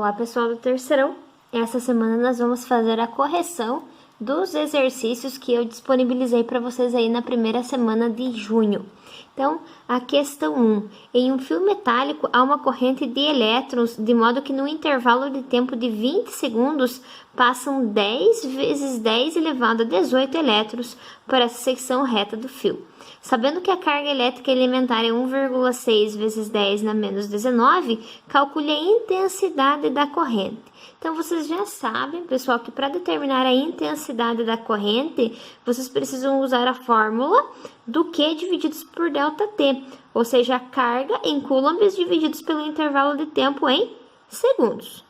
Olá, pessoal do terceirão. Essa semana nós vamos fazer a correção dos exercícios que eu disponibilizei para vocês aí na primeira semana de junho. Então, a questão 1. Em um fio metálico há uma corrente de elétrons, de modo que no intervalo de tempo de 20 segundos passam 10 vezes 10 elevado a 18 elétrons por essa secção reta do fio. Sabendo que a carga elétrica elementar é 1,6 vezes 10 na menos 19, calcule a intensidade da corrente. Então, vocês já sabem, pessoal, que para determinar a intensidade da corrente, vocês precisam usar a fórmula do Q divididos por ΔT, ou seja, a carga em coulombs divididos pelo intervalo de tempo em segundos.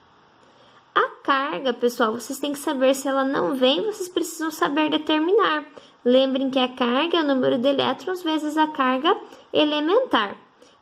A carga, pessoal, vocês têm que saber se ela não vem, vocês precisam saber determinar. Lembrem que a carga é o número de elétrons vezes a carga elementar.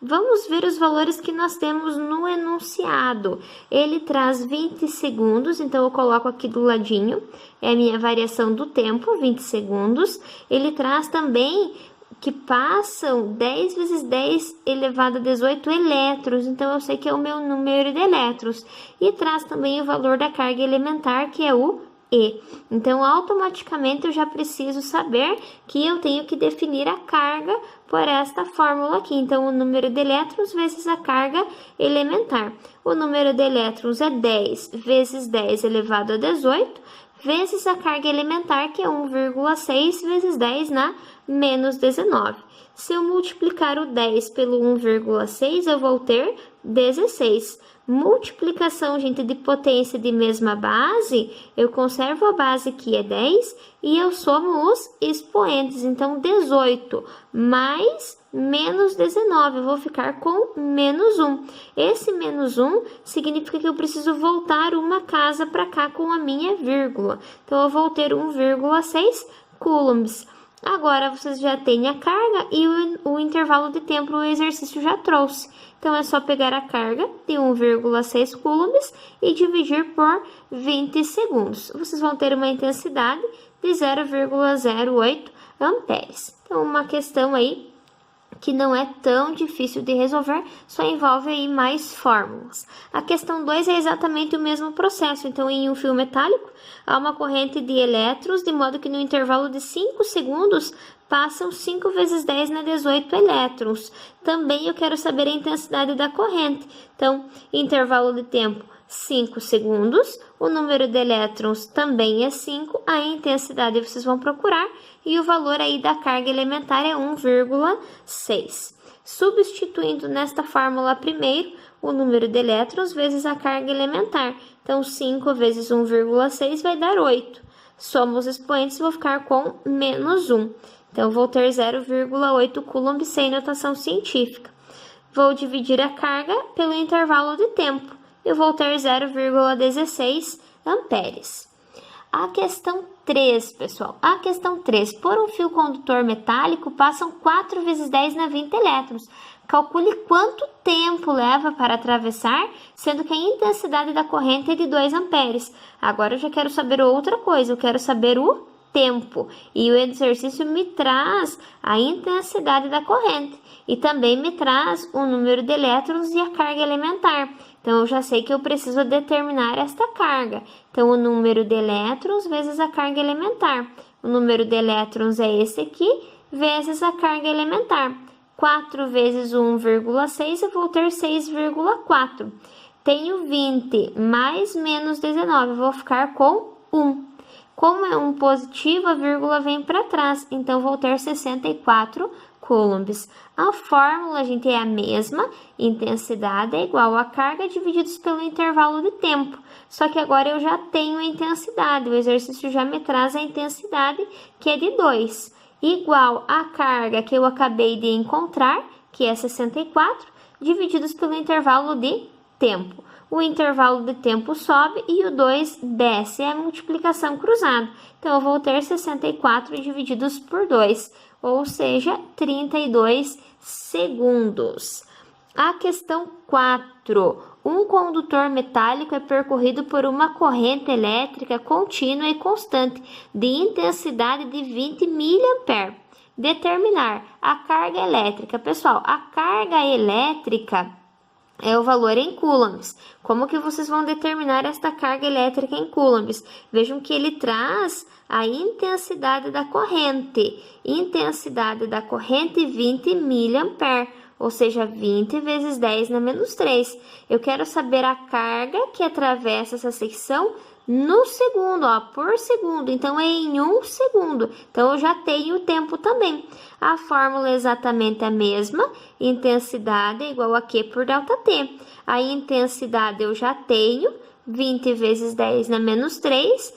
Vamos ver os valores que nós temos no enunciado. Ele traz 20 segundos, então eu coloco aqui do ladinho, é a minha variação do tempo, 20 segundos. Ele traz também que passam 10 vezes 10 elevado a 18 elétrons, então eu sei que é o meu número de elétrons. E traz também o valor da carga elementar, que é o E. Então, automaticamente eu já preciso saber que eu tenho que definir a carga por esta fórmula aqui. Então, o número de elétrons vezes a carga elementar. O número de elétrons é 10 vezes 10 elevado a 18, vezes a carga elementar, que é 1,6 vezes 10 na menos 19. Se eu multiplicar o 10 pelo 1,6, eu vou ter 16. Multiplicação, gente, de potência de mesma base, eu conservo a base que é 10 e eu somo os expoentes. Então, 18 mais menos 19, eu vou ficar com menos 1. Esse menos 1 significa que eu preciso voltar uma casa para cá com a minha vírgula. Então, eu vou ter 1,6 coulombs. Agora, vocês já têm a carga e o intervalo de tempo o exercício já trouxe. Então, é só pegar a carga de 1,6 coulombs e dividir por 20 segundos. Vocês vão ter uma intensidade de 0,08 amperes. Então, uma questão aí que não é tão difícil de resolver, só envolve aí mais fórmulas. A questão 2 é exatamente o mesmo processo. Então, em um fio metálico, há uma corrente de elétrons, de modo que no intervalo de 5 segundos, passam 5 vezes 10 na 18 elétrons. Também eu quero saber a intensidade da corrente. Então, intervalo de tempo 5 segundos, o número de elétrons também é 5, a intensidade vocês vão procurar e o valor aí da carga elementar é 1,6. Substituindo nesta fórmula primeiro, o número de elétrons vezes a carga elementar. Então, 5 vezes 1,6 vai dar 8. Soma os expoentes e vou ficar com menos 1. Então, vou ter 0,8 coulomb sem notação científica. Vou dividir a carga pelo intervalo de tempo. Eu vou ter 0,16 amperes. A questão 3, pessoal. A questão 3. Por um fio condutor metálico, passam 4 vezes 10 na 20 elétrons. Calcule quanto tempo leva para atravessar, sendo que a intensidade da corrente é de 2 amperes. Agora eu já quero saber outra coisa. Eu quero saber o tempo. E o exercício me traz a intensidade da corrente. E também me traz o número de elétrons e a carga elementar. Então, eu já sei que eu preciso determinar esta carga. Então, o número de elétrons vezes a carga elementar. O número de elétrons é esse aqui, vezes a carga elementar. 4 vezes 1,6, eu vou ter 6,4. Tenho 20 mais menos 19, eu vou ficar com 1. Como é um positivo, a vírgula vem para trás, então vou ter 64 coulombs. A fórmula, gente, é a mesma, intensidade é igual a carga divididos pelo intervalo de tempo. Só que agora eu já tenho a intensidade, o exercício já me traz a intensidade, que é de 2, igual a carga que eu acabei de encontrar, que é 64, divididos pelo intervalo de tempo. O intervalo de tempo sobe e o 2 desce, é a multiplicação cruzada. Então, eu vou ter 64 divididos por 2, ou seja, 32 segundos. A questão 4. Um condutor metálico é percorrido por uma corrente elétrica contínua e constante, de intensidade de 20 mA. Determinar a carga elétrica. Pessoal, a carga elétrica é o valor em coulombs. Como que vocês vão determinar esta carga elétrica em coulombs? Vejam que ele traz a intensidade da corrente. Intensidade da corrente 20 mA, ou seja, 20 vezes 10 na menos 3. Eu quero saber a carga que atravessa essa secção no segundo, ó, por segundo. Então, é em 1 segundo. Então, eu já tenho o tempo também. A fórmula é exatamente a mesma. Intensidade é igual a Q por ΔT. A intensidade eu já tenho, 20 vezes 10 na menos 3.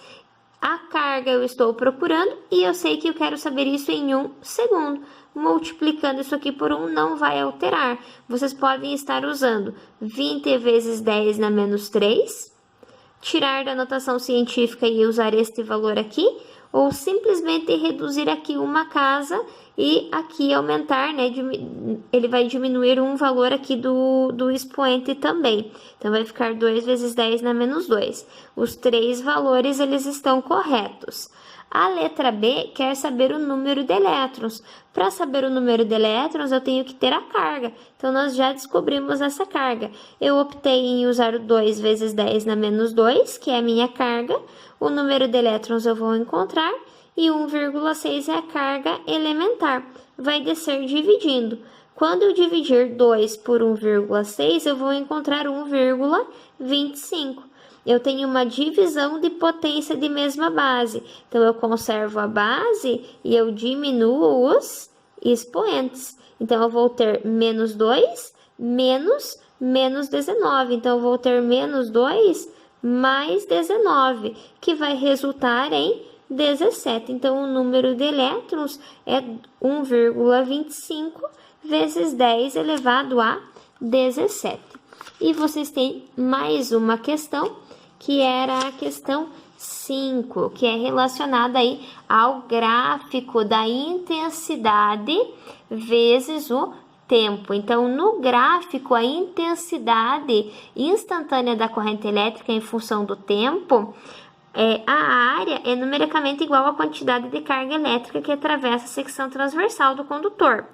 A carga eu estou procurando e eu sei que eu quero saber isso em 1 segundo. Multiplicando isso aqui por 1 não vai alterar. Vocês podem estar usando 20 vezes 10 na menos 3, tirar da notação científica e usar este valor aqui, ou simplesmente reduzir aqui uma casa e aqui aumentar, né? Ele vai diminuir um valor aqui do expoente também. Então, vai ficar 2 vezes 10 na menos 2. Os 3 valores, eles estão corretos. A letra B quer saber o número de elétrons. Para saber o número de elétrons, eu tenho que ter a carga. Então, nós já descobrimos essa carga. Eu optei em usar o 2 vezes 10 na menos 2, que é a minha carga. O número de elétrons eu vou encontrar. E 1,6 é a carga elementar. Vai descer dividindo. Quando eu dividir 2 por 1,6, eu vou encontrar 1,25. Eu tenho uma divisão de potência de mesma base. Então, eu conservo a base e eu diminuo os expoentes. Então, eu vou ter menos 2 menos 19. Então, eu vou ter menos 2 mais 19, que vai resultar em 17. Então, o número de elétrons é 1,25 vezes 10 elevado a 17. E vocês têm mais uma questão, que era a questão 5, que é relacionada aí ao gráfico da intensidade vezes o tempo. Então, no gráfico, a intensidade instantânea da corrente elétrica em função do tempo, a área é numericamente igual à quantidade de carga elétrica que atravessa a secção transversal do condutor.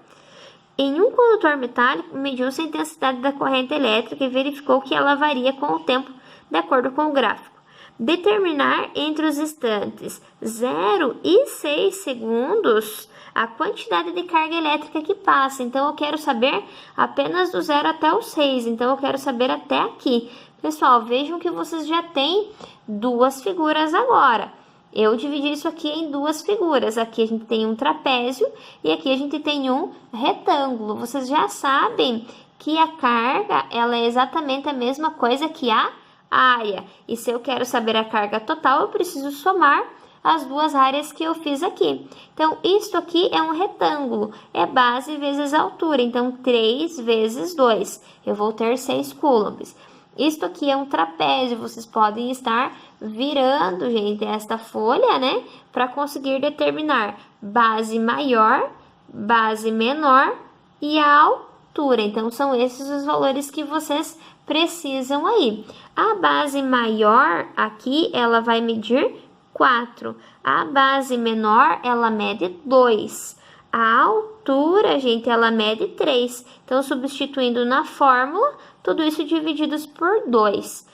Em um condutor metálico, mediu-se a intensidade da corrente elétrica e verificou que ela varia com o tempo de acordo com o gráfico. Determinar entre os instantes 0 e 6 segundos a quantidade de carga elétrica que passa. Então, eu quero saber apenas do 0 até o 6. Então, eu quero saber até aqui. Pessoal, vejam que vocês já têm duas figuras agora. Eu dividi isso aqui em duas figuras. Aqui a gente tem um trapézio e aqui a gente tem um retângulo. Vocês já sabem que a carga, ela é exatamente a mesma coisa que a área. E se eu quero saber a carga total, eu preciso somar as duas áreas que eu fiz aqui. Então, isto aqui é um retângulo, é base vezes altura. Então, 3 vezes 2, eu vou ter 6 coulombs. Isto aqui é um trapézio, vocês podem estar virando, gente, esta folha, né? Para conseguir determinar base maior, base menor e a altura. Então, são esses os valores que vocês precisam aí. A base maior aqui, ela vai medir 4. A base menor, ela mede 2. A altura, gente, ela mede 3. Então, substituindo na fórmula, tudo isso divididos por 2.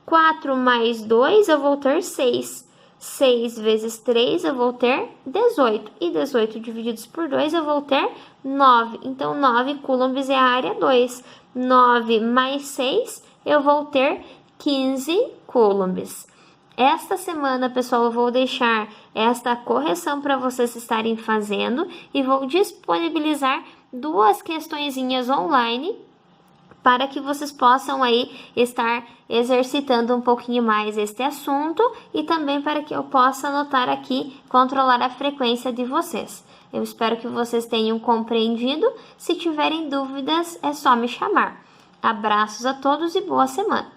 4 mais 2, eu vou ter 6. 6 vezes 3, eu vou ter 18. E 18 divididos por 2, eu vou ter 9. Então, 9 coulombs é a área 2. 9 mais 6, eu vou ter 15 coulombs. Esta semana, pessoal, eu vou deixar esta correção para vocês estarem fazendo e vou disponibilizar 2 questõezinhas online para que vocês possam aí estar exercitando um pouquinho mais este assunto e também para que eu possa anotar aqui, controlar a frequência de vocês. Eu espero que vocês tenham compreendido. Se tiverem dúvidas, é só me chamar. Abraços a todos e boa semana!